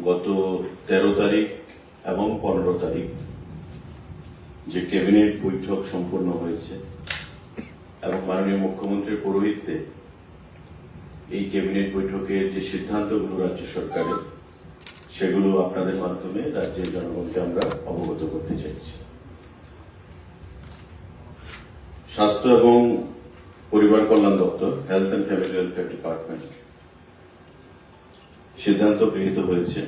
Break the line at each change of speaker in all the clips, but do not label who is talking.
গত 13 তারিখ এবং 15 তারিখ যে ক্যাবিনেট বৈঠক সম্পন্ন হয়েছে এবং মাননীয় মুখ্যমন্ত্রীর পৌরোহিত্যে এই ক্যাবিনেট বৈঠকের যে সিদ্ধান্তগুলো রাজ্য সরকারের সেগুলো আপনাদের মাধ্যমে রাজ্যের জনগণকে আমরা অবগত করতে চাইছি। স্বাস্থ্য এবং পরিবার কল্যাণ দপ্তর, health and family welfare department সিদ্ধান্ত গৃহীত হয়েছে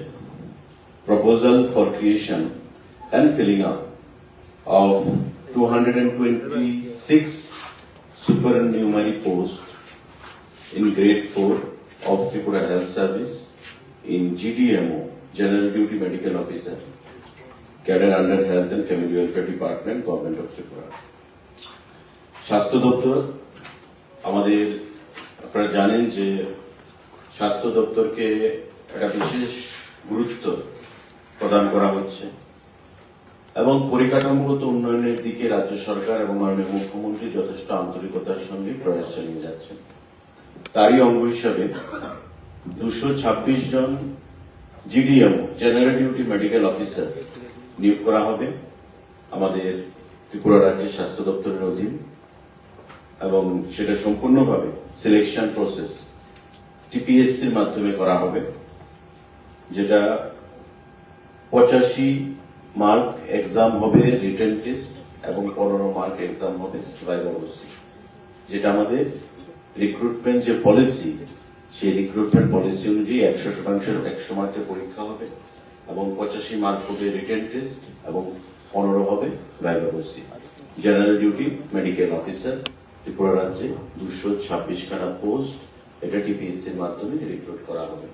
proposal for creation and filling up of 226 supernumerary posts in grade 4 of Tripura Health Service in GDMO, General Duty Medical Officer, cadre under Health and Family Welfare Department, Government of Tripura. স্বাস্থ্য দপ্তর আমাদের, আপনারা জানেন যে স্বাস্থ্য দপ্তরকে একটা বিশেষ গুরুত্ব প্রদান করা হচ্ছে এবং পরিকাঠামোগত উন্নয়নের দিকে রাজ্য সরকার এবং মাননীয় মুখ্যমন্ত্রী যথেষ্ট আন্তরিকতার সঙ্গে প্রয়াস চালিয়ে যাচ্ছেন। তারই অঙ্গ হিসাবে 226 জন GDMO, general duty medical officer নিয়োগ করা হবে আমাদের ত্রিপুরা রাজ্যের স্বাস্থ্য দপ্তরের অধীন এবং সেটা সম্পূর্ণভাবে সিলেকশন প্রসেস টিপিএসসির মাধ্যমে করা হবে, যেটা 85 মার্ক এক্সাম হবে রিটেন টেস্ট এবং 15 মার্ক এক্সাম হবে ভাইভা ওসি, যেটা আমাদের রিক্রুটমেন্ট যে পলিসি সেই রিক্রুটমেন্ট পলিসি অনুযায়ী 100% 100 মার্কের পরীক্ষা হবে এবং 85 মার্ক হবে রিটেন টেস্ট এবং 15 হবে viva OC. General duty medical officer Tripura রাজ্যে 226 খানা পোস্ট, এটা টিপিএসসির মাধ্যমে রিক্রুট করা হবে।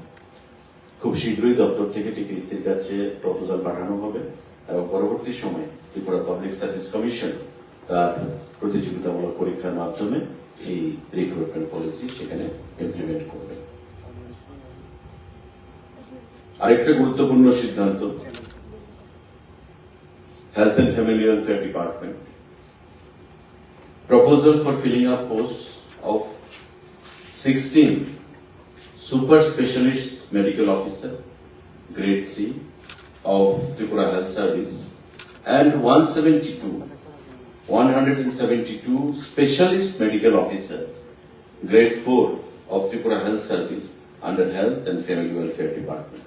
খুব শীঘ্রই দপ্তর থেকে টিপিএসসির কাছে প্রপোজাল পাঠানো হবে এবং পরবর্তী সময়ে ত্রিপুরা পাবলিক সার্ভিস কমিশন তার প্রতিযোগিতামূলক পরীক্ষার মাধ্যমে এই রিক্রুটমেন্ট পলিসি সেখানে ইমপ্লিমেন্ট করবে। আরেকটা গুরুত্বপূর্ণ সিদ্ধান্ত, health and family welfare department proposal for filling up post of 16 super specialist medical officer grade 3 of Tripura Health Service and 172 specialist medical officer grade 4 of Tripura Health Service under Health and Family Welfare Department.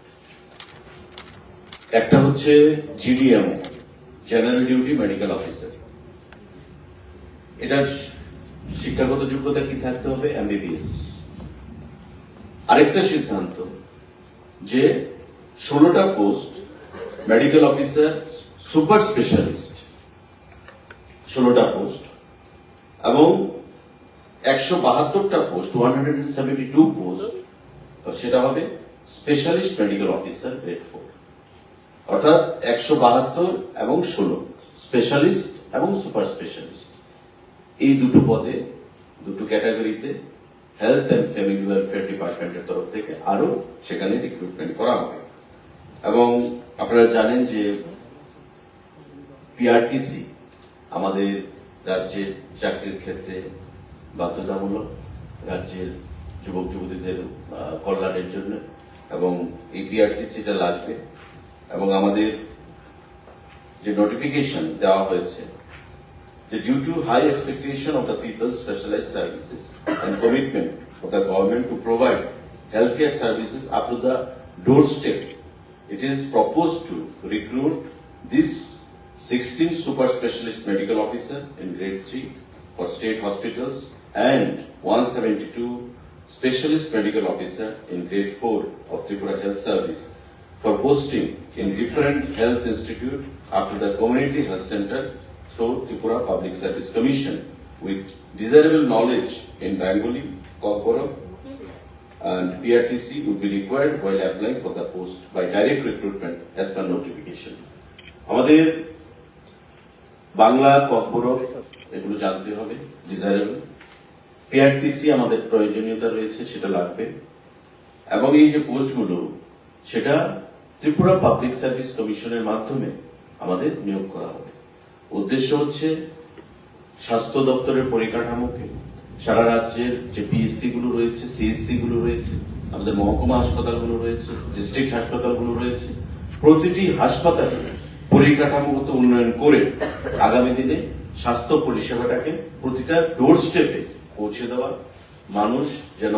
একটা হচ্ছে GDMO, general duty medical officer. এটার শিক্ষাগত যোগ্যতা কি থাকতে হবে? MBBS. আরেকটা সিদ্ধান্ত যে 16টা post medical officer super specialist, 16টা পোস্ট এবং 172টা পোস্ট 172 পোস্ট সেটা হবে স্পেশালিস্ট মেডিকেল অফিসার গ্রেড 4, অর্থাৎ 172 এবং 16 স্পেশালিস্ট এবং সুপার স্পেশালিস্ট, এই দুটো পদে দুটো ক্যাটাগরিতে হেলথ অ্যান্ড ফ্যামিলি ওয়েলফেয়ার ডিপার্টমেন্টের তরফ থেকে আরো সেখানে রিক্রুটমেন্ট করা হবে। এবং আপনারা জানেন যে পিআরটিসি আমাদের রাজ্যের চাকরির ক্ষেত্রে বাধ্যতামূলক, রাজ্যের যুবক যুবতীদের কল্যাণের জন্য, এবং এই পিআরটিসিটা লাগবে এবং আমাদের যে নোটিফিকেশন দেওয়া হয়েছে that due to high expectation of the people's specialized services and commitment of the government to provide healthcare services up to the doorstep, it is proposed to recruit these 16 super specialist medical officer in grade 3 for state hospitals and 172 specialist medical officer in grade 4 of Tripura Health Service for posting in different health institute up to the community health center through Tripura Public Service Commission with desirable knowledge in Bengali, Kokborok and PRTC would be required while applying for the post by direct recruitment as per notification. আমাদের Bangla, kokborok এগুলো জানতে হবে, desirable, PRTC আমাদের প্রয়োজনীয়তা রয়েছে, সেটা লাগবে এবং এই যে পোস্টগুলো সেটা ত্রিপুরা পাবলিক সার্ভিস কমিশনের মাধ্যমে আমাদের নিয়োগ করা হবে। উদ্দেশ্য হচ্ছে স্বাস্থ্য দপ্তরের পরিকাঠামোকে সারা রাজ্যের যে পিএসসি গুলো রয়েছে, সিএসসি গুলো রয়েছে আমাদের মহকুমা হাসপাতালগুলো রয়েছে, ডিস্ট্রিক্ট হাসপাতালগুলো রয়েছে, প্রতিটি হাসপাতালে পরিকাঠামোগত উন্নয়ন করে আগামী দিনে স্বাস্থ্য পরিষেবাটাকে প্রতিটা ডোর স্টেপে পৌঁছে দেওয়া, মানুষ যেন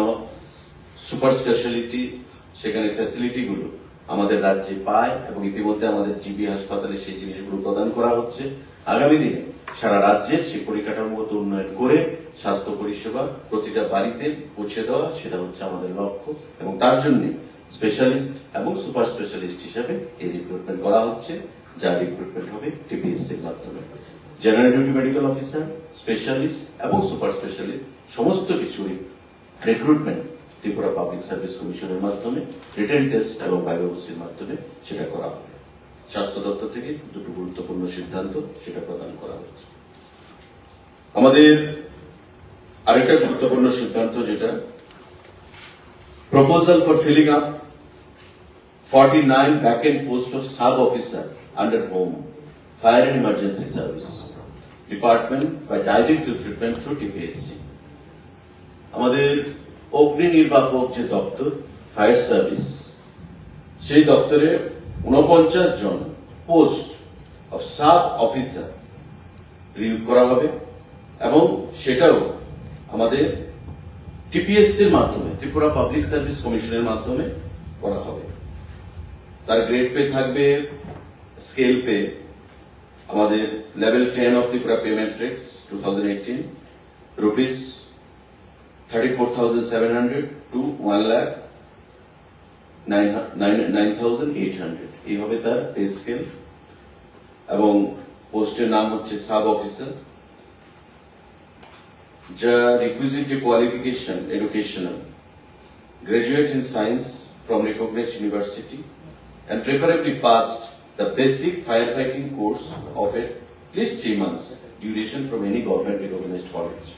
সুপার স্পেশালিটি সেখানে ফ্যাসিলিটিগুলো আমাদের রাজ্যে পায় এবং ইতিমধ্যে আমাদের জিবি হাসপাতালে সেই জিনিসগুলো প্রদান করা হচ্ছে। আগামী দিনে সারা রাজ্যের সেই পরিকাঠামোগত উন্নয়ন করে স্বাস্থ্য পরিষেবা প্রতিটা বাড়িতে পৌঁছে দেওয়া, সেটা হচ্ছে আমাদের লক্ষ্য এবং তার জন্য স্পেশালিস্ট এবং সুপার স্পেশালিস্ট হিসেবে এই রিক্রুটমেন্ট করা হচ্ছে, যা রিক্রুটমেন্ট হবে টিপিএসসির মাধ্যমে। General duty medical officer, specialist এবং সুপার স্পেশালিস্ট সমস্ত কিছুরই রিক্রুটমেন্ট ত্রিপুরা পাবলিক সার্ভিস কমিশনের মাধ্যমে রিটেন টেস্ট এবং ভাইভা-ওসির মাধ্যমে সেটা করা হবে। স্বাস্থ্য দপ্তর থেকে দুটো গুরুত্বপূর্ণ সিদ্ধান্ত সেটা প্রদান করা হচ্ছে। আমাদের আরেকটা গুরুত্বপূর্ণ সিদ্ধান্ত, যেটা proposal for filling up 49 vacant posts of sub officer under home fire and emergency service department by direct recruitment through TPSC। আমাদের অগ্নি নির্বাপক যে দপ্তর ফায়ার সার্ভিস, সেই দপ্তরে 49 জন পোস্ট অফ সাব অফিসার নিয়োগ করা হবে এবং সেটাও আমাদের টিপিএসসির মাধ্যমে, ত্রিপুরা পাবলিক সার্ভিস কমিশনের মাধ্যমে করা হবে। তার গ্রেড পে থাকবে, স্কেল পে আমাদের level 10 of Tripura pay matrix 2018 rupees 34,700 to 1,09,800 এইভাবে তার পে স্কেল। এবং পোস্টের নাম হচ্ছে সাব অফিসার। যা রিকুইজিট যে qualification educational, graduate in science from recognized university and preferably passed the basic firefighting course of at least 3 months duration from any government recognized college.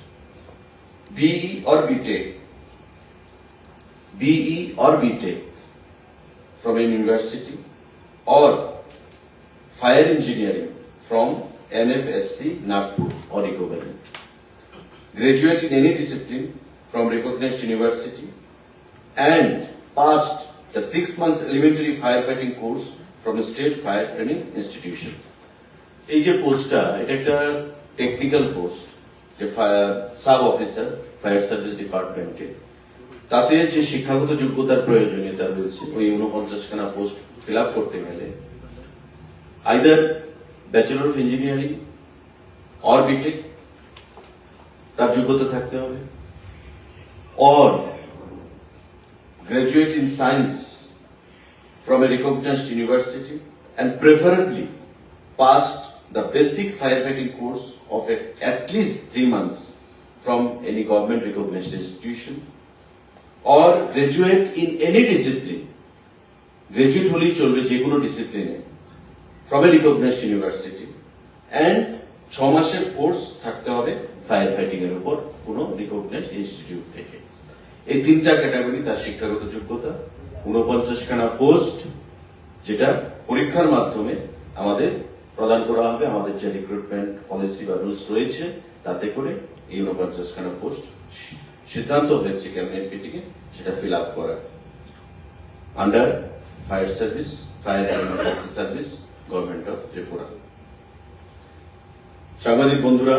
BE or BTech from a university or fire engineering from NFSC, Nagpur or equivalent. Graduate in any discipline from recognized university and passed the 6 months elementary firefighting course from a state fire training institution. এই যে পোস্টটা, এটা একটা technical post, যে sub officer fire service ডিপার্টমেন্টে, তাতে যে শিক্ষাগত যোগ্যতার প্রয়োজনীয়তা রয়েছে, ওই 49খানা পোস্ট ফিল আপ করতে গেলে either bachelor of engineering or B Tech তার যোগ্যতা থাকতে হবে, or graduate in science from a recognized university and preferably passed the basic firefighting course of at least 3 months from any government recognized institution, or graduate in any discipline, graduate হলেই চলবে যে কোনো ডিসিপ্লিনে, from a recognized university and 6 মাসের course থাকতে হবে fire fighting এর উপর কোনো রিকগনাইজড ইনস্টিটিউট থেকে। এই তিনটা ক্যাটাগরি তার শিক্ষাগত যোগ্যতা। 49খানা পোস্ট যেটা পরীক্ষার মাধ্যমে আমাদের প্রদান করা হবে, আমাদের যে রিক্রুটমেন্ট পলিসি বা রুলস রয়েছে তাতে করে এই 49খানা পোস্ট সিদ্ধান্ত হয়েছে ক্যাবিনেট মিটিংয়ে সেটা ফিল আপ করা under fire service, fire and emergency service, government of Tripura. সাংবাদিক বন্ধুরা,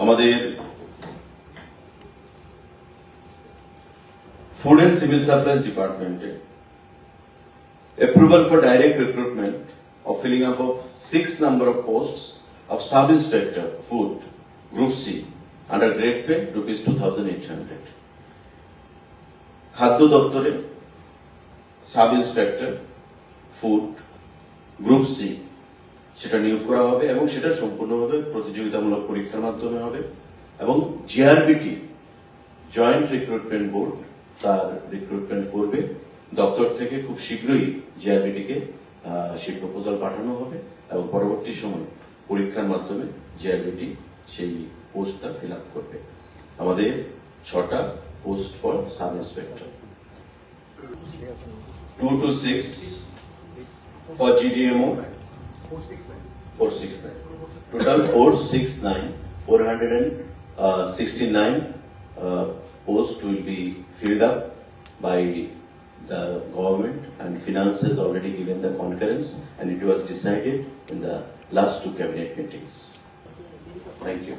আমাদের Food and Civil Supplies Department approval for direct recruitment of filling up of 6 number of posts of Sub Inspector Food Group C under grade pay rupees 2,800. খাদ্য দপ্তরে sub inspector food group C সেটা নিয়োগ করা হবে এবং সেটা সম্পূর্ণভাবে প্রতিযোগিতামূলক পরীক্ষার মাধ্যমে হবে এবং জিআরবিটি জয়েন্ট রিক্রুটমেন্ট বোর্ড তার রিক্রুটমেন্ট করবে। দপ্তর থেকে খুব শীঘ্রই জিআরবিটিকে সেই প্রপোজাল পাঠানো হবে এবং পরবর্তী সময় পরীক্ষার মাধ্যমে জিআরবিটি সেই পোস্টটা ফিল আপ করবে। আমাদের 6টা post for sub inspector, 2 to 6 for GDMO, 469 total 469 post will be filled up by the government, and finance has already given the concurrence, and it was decided in the last two cabinet meetings. Thank you.